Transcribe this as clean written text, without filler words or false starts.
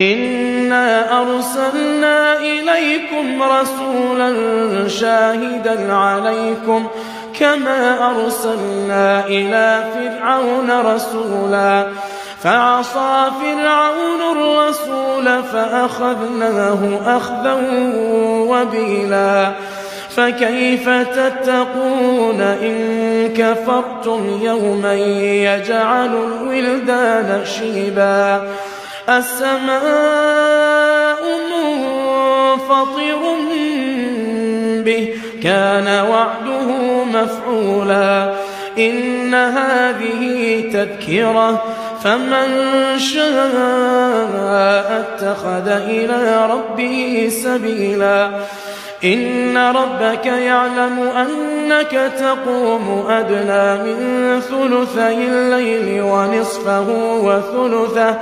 إنا أرسلنا إليكم رسولا شاهدا عليكم كما أرسلنا إلى فرعون رسولا فعصى فرعون الرسول فأخذناه أخذا وبيلا فكيف تتقون إن كفرتم يوما يجعل الولدان شيبا السماء منفطر به كان وعده مفعولا إن هذه تذكرة فمن شاء اتخذ إلى ربه سبيلا إن ربك يعلم أنك تقوم أدنى من ثلثي الليل ونصفه وثلثه